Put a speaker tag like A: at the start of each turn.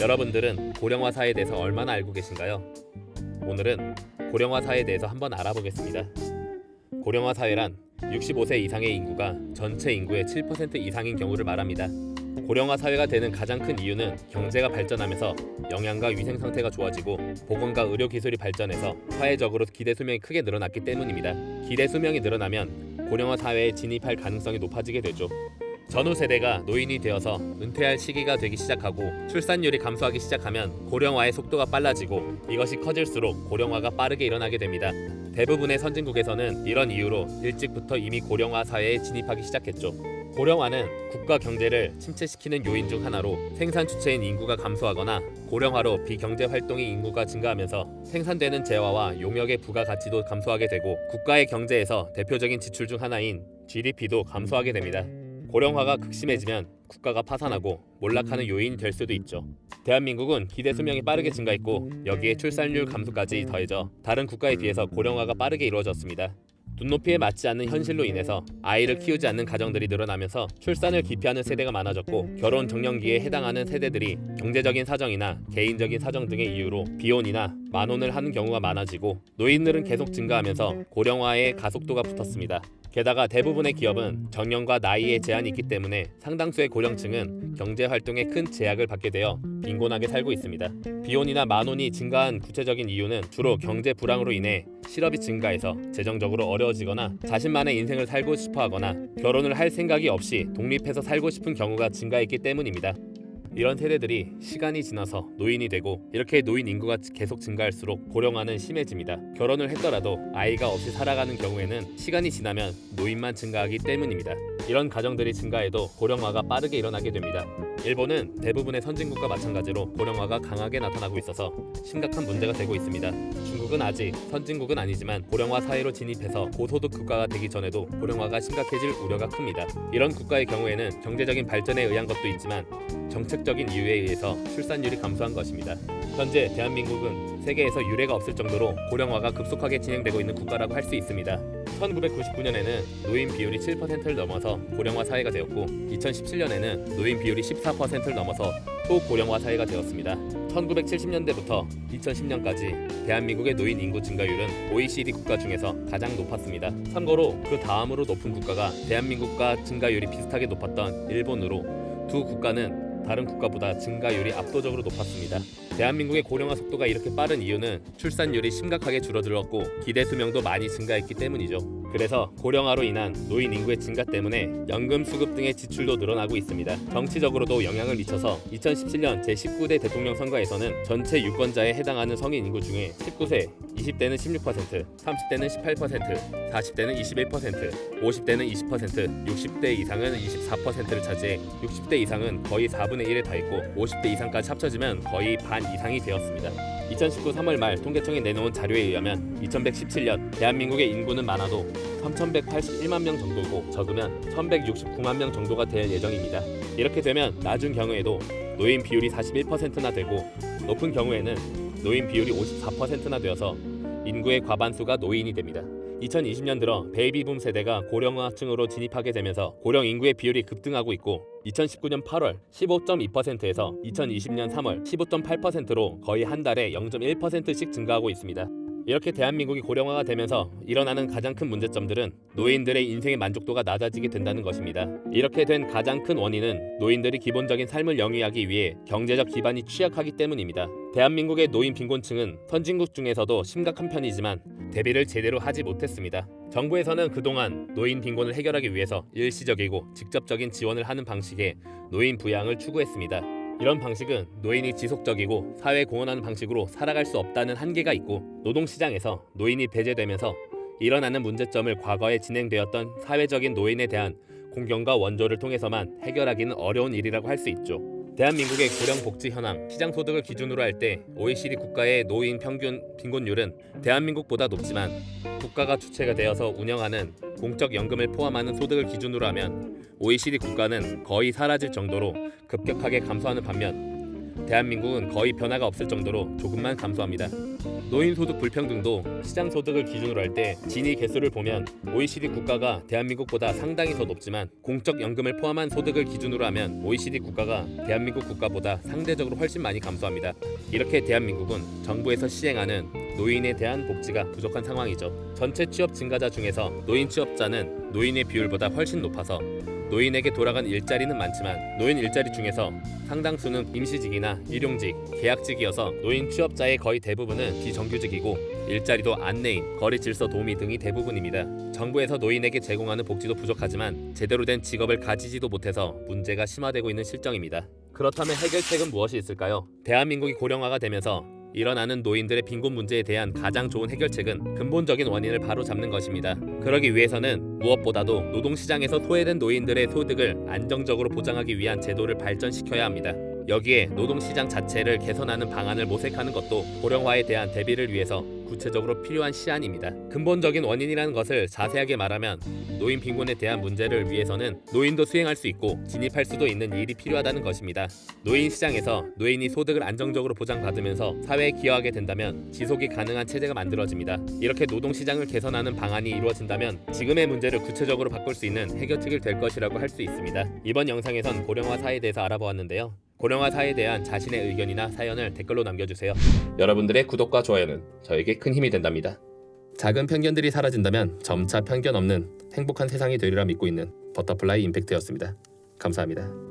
A: 여러분들은 고령화 사회에 대해서 얼마나 알고 계신가요? 오늘은 고령화 사회에 대해서 한번 알아보겠습니다. 고령화 사회란 65세 이상의 인구가 전체 인구의 7% 이상인 경우를 말합니다. 고령화 사회가 되는 가장 큰 이유는 경제가 발전하면서 영양과 위생 상태가 좋아지고 보건과 의료 기술이 발전해서 사회적으로 기대 수명이 크게 늘어났기 때문입니다. 기대 수명이 늘어나면 고령화 사회에 진입할 가능성이 높아지게 되죠. 전후 세대가 노인이 되어서 은퇴할 시기가 되기 시작하고 출산율이 감소하기 시작하면 고령화의 속도가 빨라지고 이것이 커질수록 고령화가 빠르게 일어나게 됩니다. 대부분의 선진국에서는 이런 이유로 일찍부터 이미 고령화 사회에 진입하기 시작했죠. 고령화는 국가 경제를 침체시키는 요인 중 하나로 생산 주체인 인구가 감소하거나 고령화로 비경제 활동의 인구가 증가하면서 생산되는 재화와 용역의 부가가치도 감소하게 되고 국가의 경제에서 대표적인 지출 중 하나인 GDP도 감소하게 됩니다. 고령화가 극심해지면 국가가 파산하고 몰락하는 요인이 될 수도 있죠. 대한민국은 기대 수명이 빠르게 증가했고 여기에 출산율 감소까지 더해져 다른 국가에 비해서 고령화가 빠르게 이루어졌습니다. 눈높이에 맞지 않는 현실로 인해서 아이를 키우지 않는 가정들이 늘어나면서 출산을 기피하는 세대가 많아졌고 결혼 정년기에 해당하는 세대들이 경제적인 사정이나 개인적인 사정 등의 이유로 비혼이나 만혼을 하는 경우가 많아지고 노인들은 계속 증가하면서 고령화의 가속도가 붙었습니다. 게다가 대부분의 기업은 정년과 나이에 제한이 있기 때문에 상당수의 고령층은 경제활동에 큰 제약을 받게 되어 빈곤하게 살고 있습니다. 비혼이나 만혼이 증가한 구체적인 이유는 주로 경제 불황으로 인해 실업이 증가해서 재정적으로 어려워지거나 자신만의 인생을 살고 싶어 하거나 결혼을 할 생각이 없이 독립해서 살고 싶은 경우가 증가했기 때문입니다. 이런 세대들이 시간이 지나서 노인이 되고 이렇게 노인 인구가 계속 증가할수록 고령화는 심해집니다. 결혼을 했더라도 아이가 없이 살아가는 경우에는 시간이 지나면 노인만 증가하기 때문입니다. 이런 가정들이 증가해도 고령화가 빠르게 일어나게 됩니다. 일본은 대부분의 선진국과 마찬가지로 고령화가 강하게 나타나고 있어서 심각한 문제가 되고 있습니다. 중국은 아직 선진국은 아니지만 고령화 사회로 진입해서 고소득 국가가 되기 전에도 고령화가 심각해질 우려가 큽니다. 이런 국가의 경우에는 경제적인 발전에 의한 것도 있지만 정책적인 이유에 의해서 출산율이 감소한 것입니다. 현재 대한민국은 세계에서 유례가 없을 정도로 고령화가 급속하게 진행되고 있는 국가라고 할 수 있습니다. 1999년에는 노인 비율이 7%를 넘어서 고령화 사회가 되었고 2017년에는 노인 비율이 14%를 넘어서 초고령화 사회가 되었습니다. 1970년대부터 2010년까지 대한민국의 노인 인구 증가율은 OECD 국가 중에서 가장 높았습니다. 참고로 그 다음으로 높은 국가가 대한민국과 증가율이 비슷하게 높았던 일본으로 두 국가는 다른 국가보다 증가율이 압도적으로 높았습니다. 대한민국의 고령화 속도가 이렇게 빠른 이유는 출산율이 심각하게 줄어들었고 기대 수명도 많이 증가했기 때문이죠. 그래서 고령화로 인한 노인 인구의 증가 때문에 연금 수급 등의 지출도 늘어나고 있습니다. 정치적으로도 영향을 미쳐서 2017년 제19대 대통령 선거에서는 전체 유권자에 해당하는 성인 인구 중에 19세, 20대는 16%, 30대는 18%, 40대는 21%, 50대는 20%, 60대 이상은 24%를 차지해 60대 이상은 거의 4분의 1에 달했고 50대 이상까지 합쳐지면 거의 반 이상이 되었습니다. 2019 3월 말 통계청이 내놓은 자료에 의하면 2117년 대한민국의 인구는 많아도 3181만 명 정도고 적으면 1169만 명 정도가 될 예정입니다. 이렇게 되면 낮은 경우에도 노인 비율이 41%나 되고 높은 경우에는 노인 비율이 54%나 되어서 인구의 과반수가 노인이 됩니다. 2020년 들어 베이비붐 세대가 고령화층으로 진입하게 되면서 고령 인구의 비율이 급등하고 있고 2019년 8월 15.2%에서 2020년 3월 15.8%로 거의 한 달에 0.1%씩 증가하고 있습니다. 이렇게 대한민국이 고령화가 되면서 일어나는 가장 큰 문제점들은 노인들의 인생의 만족도가 낮아지게 된다는 것입니다. 이렇게 된 가장 큰 원인은 노인들이 기본적인 삶을 영위하기 위해 경제적 기반이 취약하기 때문입니다. 대한민국의 노인 빈곤층은 선진국 중에서도 심각한 편이지만 대비를 제대로 하지 못했습니다. 정부에서는 그동안 노인 빈곤을 해결하기 위해서 일시적이고 직접적인 지원을 하는 방식의 노인 부양을 추구했습니다. 이런 방식은 노인이 지속적이고 사회에 공헌하는 방식으로 살아갈 수 없다는 한계가 있고 노동시장에서 노인이 배제되면서 일어나는 문제점을 과거에 진행되었던 사회적인 노인에 대한 공경과 원조를 통해서만 해결하기는 어려운 일이라고 할 수 있죠. 대한민국의 고령 복지 현황, 시장 소득을 기준으로 할 때 OECD 국가의 노인 평균 빈곤율은 대한민국보다 높지만 국가가 주체가 되어서 운영하는 공적 연금을 포함하는 소득을 기준으로 하면 OECD 국가는 거의 사라질 정도로 급격하게 감소하는 반면 대한민국은 거의 변화가 없을 정도로 조금만 감소합니다. 노인 소득 불평등도 시장 소득을 기준으로 할 때 진위 개수를 보면 OECD 국가가 대한민국보다 상당히 더 높지만 공적 연금을 포함한 소득을 기준으로 하면 OECD 국가가 대한민국 국가보다 상대적으로 훨씬 많이 감소합니다. 이렇게 대한민국은 정부에서 시행하는 노인에 대한 복지가 부족한 상황이죠. 전체 취업 증가자 중에서 노인 취업자는 노인의 비율보다 훨씬 높아서 노인에게 돌아간 일자리는 많지만 노인 일자리 중에서 상당수는 임시직이나 일용직, 계약직이어서 노인 취업자의 거의 대부분은 비정규직이고 일자리도 안내인, 거리 질서 도우미 등이 대부분입니다. 정부에서 노인에게 제공하는 복지도 부족하지만 제대로 된 직업을 가지지도 못해서 문제가 심화되고 있는 실정입니다. 그렇다면 해결책은 무엇이 있을까요? 대한민국이 고령화가 되면서 일어나는 노인들의 빈곤 문제에 대한 가장 좋은 해결책은 근본적인 원인을 바로잡는 것입니다. 그러기 위해서는 무엇보다도 노동시장에서 소외된 노인들의 소득을 안정적으로 보장하기 위한 제도를 발전시켜야 합니다. 여기에 노동시장 자체를 개선하는 방안을 모색하는 것도 고령화에 대한 대비를 위해서 구체적으로 필요한 시안입니다. 근본적인 원인이라는 것을 자세하게 말하면 노인 빈곤에 대한 문제를 위해서는 노인도 수행할 수 있고 진입할 수도 있는 일이 필요하다는 것입니다. 노인 시장에서 노인이 소득을 안정적으로 보장받으면서 사회에 기여하게 된다면 지속이 가능한 체제가 만들어집니다. 이렇게 노동시장을 개선하는 방안이 이루어진다면 지금의 문제를 구체적으로 바꿀 수 있는 해결책이 될 것이라고 할 수 있습니다. 이번 영상에선 고령화 사회에 대해서 알아보았는데요. 고령화 사회에 대한 자신의 의견이나 사연을 댓글로 남겨주세요. 여러분들의 구독과 좋아요는 저에게 큰 힘이 된답니다. 작은 편견들이 사라진다면 점차 편견 없는 행복한 세상이 되리라 믿고 있는 버터플라이 임팩트였습니다. 감사합니다.